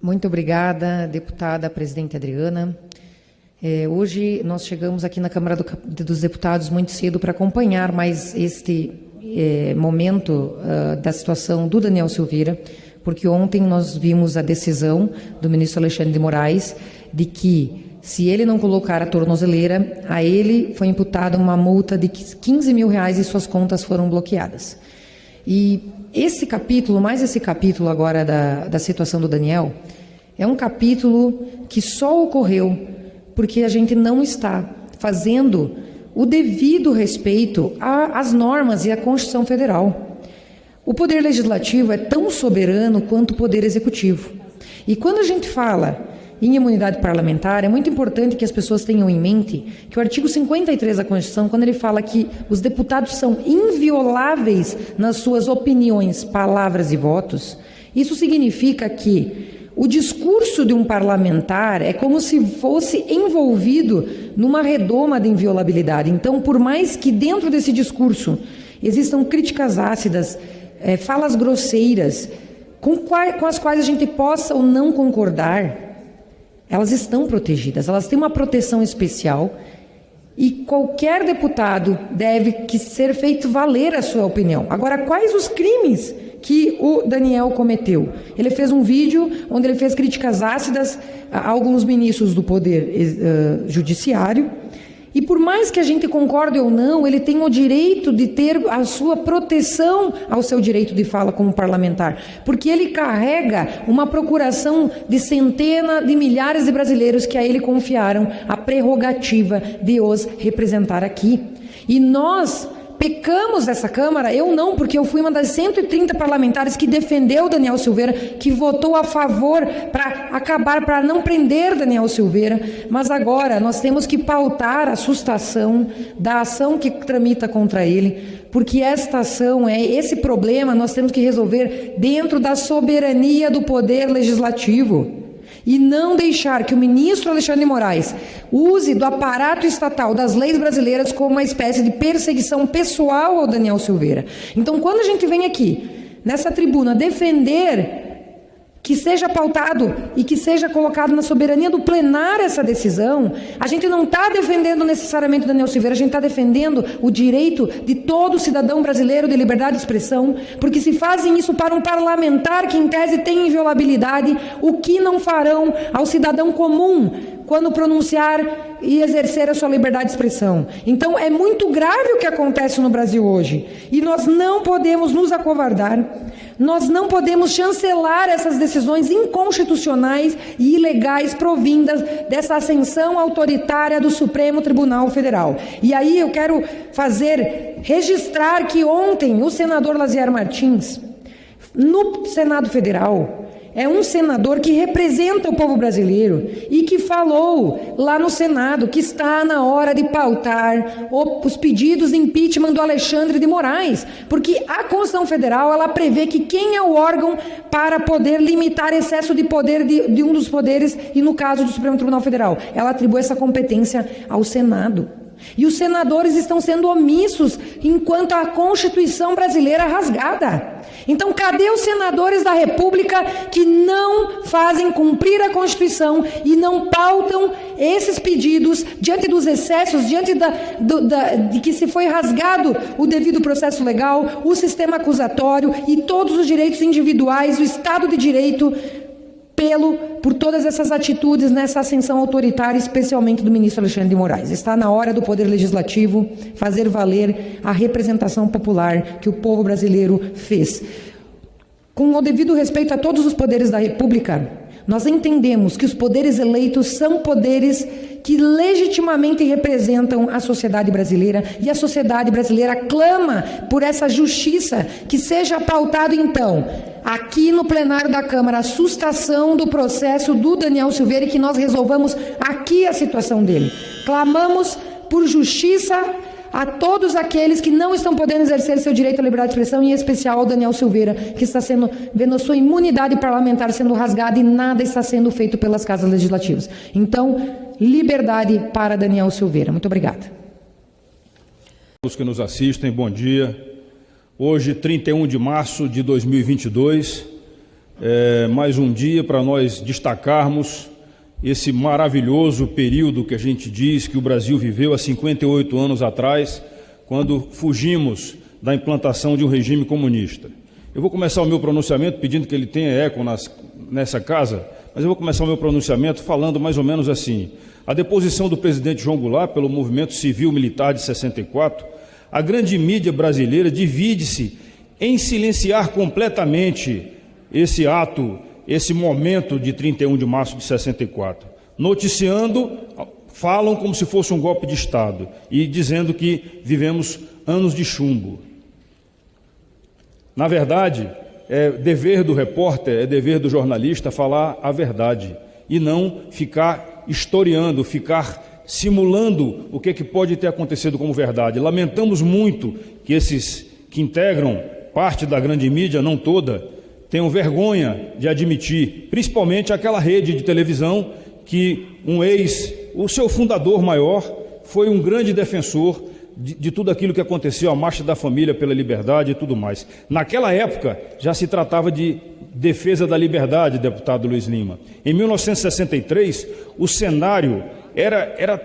Muito obrigada, deputada presidente Adriana. Hoje nós chegamos aqui na Câmara dos Deputados muito cedo para acompanhar mais este momento da situação do Daniel Silveira, porque ontem nós vimos a decisão do ministro Alexandre de Moraes de que, se ele não colocar a tornozeleira, a ele foi imputada uma multa de R$15 mil e suas contas foram bloqueadas. E esse capítulo, mais esse capítulo agora da situação do Daniel, é um capítulo que só ocorreu porque a gente não está fazendo o devido respeito às normas e à Constituição Federal. O Poder Legislativo é tão soberano quanto o Poder Executivo. E quando a gente fala em imunidade parlamentar, é muito importante que as pessoas tenham em mente que o artigo 53 da Constituição, quando ele fala que os deputados são invioláveis nas suas opiniões, palavras e votos, isso significa que o discurso de um parlamentar é como se fosse envolvido numa redoma de inviolabilidade. Então, por mais que dentro desse discurso existam críticas ácidas, falas grosseiras, com as quais a gente possa ou não concordar, elas estão protegidas, elas têm uma proteção especial e qualquer deputado deve ser feito valer a sua opinião. Agora, quais os crimes que o Daniel cometeu? Ele fez um vídeo onde ele fez críticas ácidas a alguns ministros do Poder Judiciário, e por mais que a gente concorde ou não, ele tem o direito de ter a sua proteção ao seu direito de fala como parlamentar, porque ele carrega uma procuração de centenas de milhares de brasileiros que a ele confiaram a prerrogativa de os representar aqui. E nós pecamos dessa Câmara, eu não, porque eu fui uma das 130 parlamentares que defendeu Daniel Silveira, que votou a favor para não prender Daniel Silveira, mas agora nós temos que pautar a sustação da ação que tramita contra ele, porque esta ação, esse problema nós temos que resolver dentro da soberania do Poder Legislativo. E não deixar que o ministro Alexandre de Moraes use do aparato estatal, das leis brasileiras, como uma espécie de perseguição pessoal ao Daniel Silveira. Então, quando a gente vem aqui, nessa tribuna, defender que seja pautado e que seja colocado na soberania do plenário essa decisão, a gente não está defendendo necessariamente o Daniel Silveira, a gente está defendendo o direito de todo cidadão brasileiro de liberdade de expressão, porque se fazem isso para um parlamentar que em tese tem inviolabilidade, o que não farão ao cidadão comum quando pronunciar e exercer a sua liberdade de expressão? Então é muito grave o que acontece no Brasil hoje, e nós não podemos nos acovardar, nós não podemos chancelar essas decisões inconstitucionais e ilegais provindas dessa ascensão autoritária do Supremo Tribunal Federal. E aí eu quero registrar que ontem o senador Lazier Martins, no Senado Federal, é um senador que representa o povo brasileiro e que falou lá no Senado que está na hora de pautar os pedidos de impeachment do Alexandre de Moraes, porque a Constituição Federal ela prevê que quem é o órgão para poder limitar excesso de poder de um dos poderes, e no caso do Supremo Tribunal Federal, ela atribui essa competência ao Senado. E os senadores estão sendo omissos enquanto a Constituição brasileira é rasgada. Então, cadê os senadores da República que não fazem cumprir a Constituição e não pautam esses pedidos diante dos excessos, diante de que se foi rasgado o devido processo legal, o sistema acusatório e todos os direitos individuais, o Estado de Direito, por todas essas atitudes nessa ascensão autoritária, especialmente do ministro Alexandre de Moraes? Está na hora do Poder Legislativo fazer valer a representação popular que o povo brasileiro fez. Com o devido respeito a todos os poderes da República, nós entendemos que os poderes eleitos são poderes que legitimamente representam a sociedade brasileira, e a sociedade brasileira clama por essa justiça, que seja pautado então aqui no plenário da Câmara a sustação do processo do Daniel Silveira e que nós resolvamos aqui a situação dele. Clamamos por justiça a todos aqueles que não estão podendo exercer seu direito à liberdade de expressão, em especial ao Daniel Silveira, que está vendo a sua imunidade parlamentar sendo rasgada e nada está sendo feito pelas casas legislativas. Então, liberdade para Daniel Silveira. Muito obrigada. Os que nos assistem, bom dia. Hoje, 31 de março de 2022, mais um dia para nós destacarmos esse maravilhoso período que a gente diz que o Brasil viveu há 58 anos atrás, quando fugimos da implantação de um regime comunista. Eu vou começar o meu pronunciamento pedindo que ele tenha eco nessa casa, mas eu vou começar o meu pronunciamento falando mais ou menos assim: a deposição do presidente João Goulart pelo movimento civil-militar de 64, a grande mídia brasileira divide-se em silenciar completamente esse ato, esse momento de 31 de março de 64. Noticiando, falam como se fosse um golpe de Estado e dizendo que vivemos anos de chumbo. Na verdade, é dever do repórter, é dever do jornalista falar a verdade e não ficar historiando, ficar simulando o que pode ter acontecido como verdade. Lamentamos muito que esses que integram parte da grande mídia, não toda, tenham vergonha de admitir, principalmente aquela rede de televisão que o seu fundador maior, foi um grande defensor de tudo aquilo que aconteceu, a Marcha da Família pela Liberdade e tudo mais. Naquela época já se tratava de defesa da liberdade, deputado Luiz Lima. Em 1963, o cenário era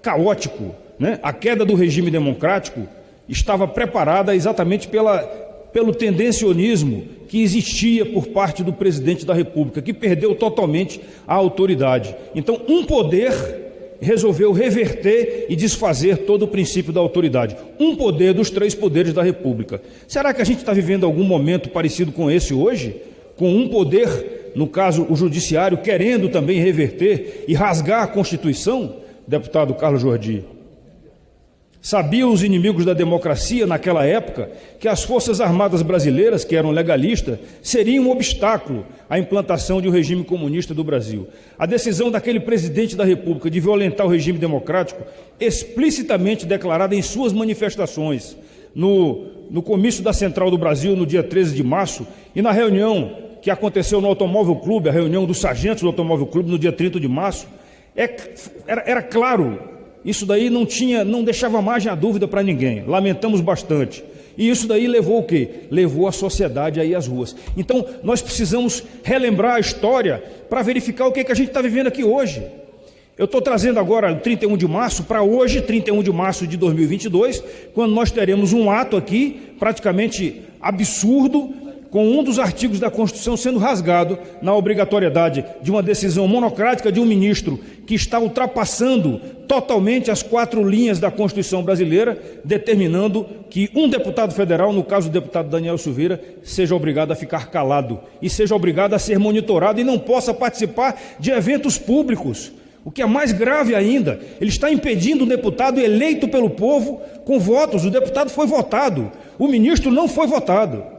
caótico, né? A queda do regime democrático estava preparada exatamente pelo tendencionismo que existia por parte do presidente da República, que perdeu totalmente a autoridade. Então, um poder resolveu reverter e desfazer todo o princípio da autoridade. Um poder dos 3 poderes da República. Será que a gente está vivendo algum momento parecido com esse hoje? Com um poder, no caso o judiciário, querendo também reverter e rasgar a Constituição? Deputado Carlos Jordi. Sabiam os inimigos da democracia naquela época que as Forças Armadas brasileiras, que eram legalistas, seriam um obstáculo à implantação de um regime comunista do Brasil. A decisão daquele presidente da República de violentar o regime democrático, explicitamente declarada em suas manifestações, no comício da Central do Brasil, no dia 13 de março, e na reunião que aconteceu no Automóvel Clube, a reunião dos sargentos do Automóvel Clube, no dia 30 de março, era claro. Isso daí não deixava margem à dúvida para ninguém. Lamentamos bastante. E isso daí levou o quê? Levou a sociedade aí às ruas. Então, nós precisamos relembrar a história para verificar o que a gente está vivendo aqui hoje. Eu estou trazendo agora 31 de março para hoje, 31 de março de 2022, quando nós teremos um ato aqui praticamente absurdo, com um dos artigos da Constituição sendo rasgado na obrigatoriedade de uma decisão monocrática de um ministro que está ultrapassando totalmente as 4 linhas da Constituição brasileira, determinando que um deputado federal, no caso o deputado Daniel Silveira, seja obrigado a ficar calado e seja obrigado a ser monitorado e não possa participar de eventos públicos. O que é mais grave ainda, ele está impedindo um deputado eleito pelo povo com votos. O deputado foi votado, o ministro não foi votado.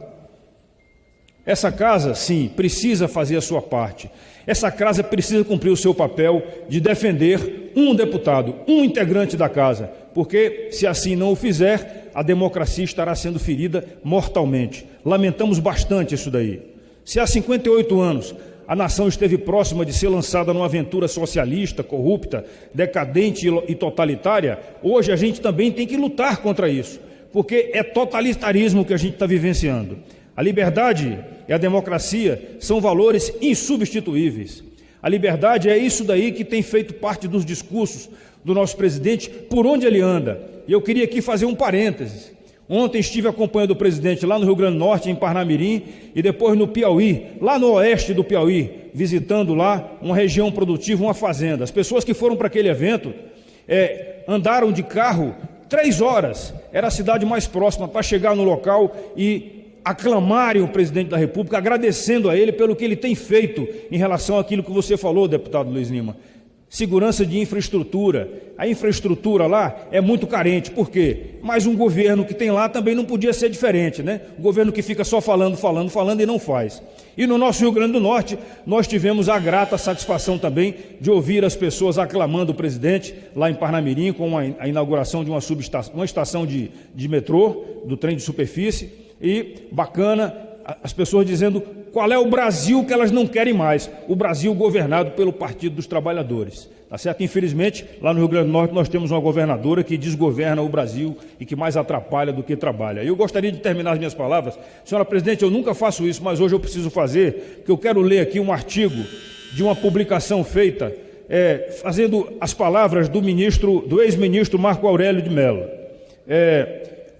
Essa casa, sim, precisa fazer a sua parte. Essa casa precisa cumprir o seu papel de defender um deputado, um integrante da casa, porque se assim não o fizer, a democracia estará sendo ferida mortalmente. Lamentamos bastante isso daí. Se há 58 anos a nação esteve próxima de ser lançada numa aventura socialista, corrupta, decadente e totalitária, hoje a gente também tem que lutar contra isso, porque é totalitarismo que a gente está vivenciando. A liberdade e a democracia são valores insubstituíveis. A liberdade é isso daí que tem feito parte dos discursos do nosso presidente, por onde ele anda. E eu queria aqui fazer um parênteses. Ontem estive acompanhando o presidente lá no Rio Grande do Norte, em Parnamirim, e depois no Piauí, lá no oeste do Piauí, visitando lá uma região produtiva, uma fazenda. As pessoas que foram para aquele evento andaram de carro 3 horas, era a cidade mais próxima, para chegar no local e aclamarem o presidente da República, agradecendo a ele pelo que ele tem feito em relação àquilo que você falou, deputado Luiz Lima. Segurança de infraestrutura. A infraestrutura lá é muito carente. Por quê? Mas um governo que tem lá também não podia ser diferente, né? O governo que fica só falando e não faz. E no nosso Rio Grande do Norte, nós tivemos a grata satisfação também de ouvir as pessoas aclamando o presidente lá em Parnamirim, com a inauguração de uma estação de metrô, do trem de superfície. E bacana, as pessoas dizendo qual é o Brasil que elas não querem mais. O Brasil governado pelo Partido dos Trabalhadores. Tá certo? Infelizmente, lá no Rio Grande do Norte nós temos uma governadora que desgoverna o Brasil e que mais atrapalha do que trabalha. Eu gostaria de terminar as minhas palavras. Senhora presidente, eu nunca faço isso, mas hoje eu preciso fazer, porque eu quero ler aqui um artigo de uma publicação feita, fazendo as palavras do ex-ministro Marco Aurélio de Mello.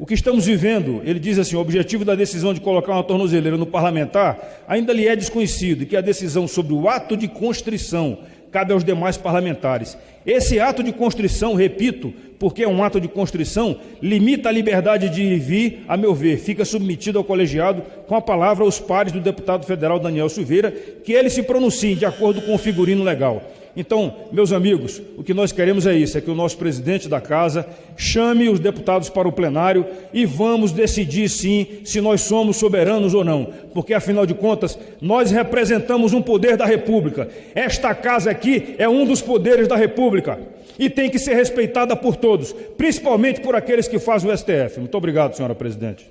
O que estamos vivendo, ele diz assim: o objetivo da decisão de colocar uma tornozeleira no parlamentar ainda lhe é desconhecido, e que a decisão sobre o ato de constrição cabe aos demais parlamentares. Esse ato de constrição, repito, porque é um ato de constrição, limita a liberdade de ir e vir, a meu ver, fica submetido ao colegiado, com a palavra aos pares do deputado federal Daniel Silveira, que ele se pronuncie de acordo com o figurino legal. Então, meus amigos, o que nós queremos é isso, é que o nosso presidente da casa chame os deputados para o plenário e vamos decidir sim se nós somos soberanos ou não, porque afinal de contas nós representamos um poder da República. Esta casa aqui é um dos poderes da República e tem que ser respeitada por todos, principalmente por aqueles que fazem o STF. Muito obrigado, senhora presidente.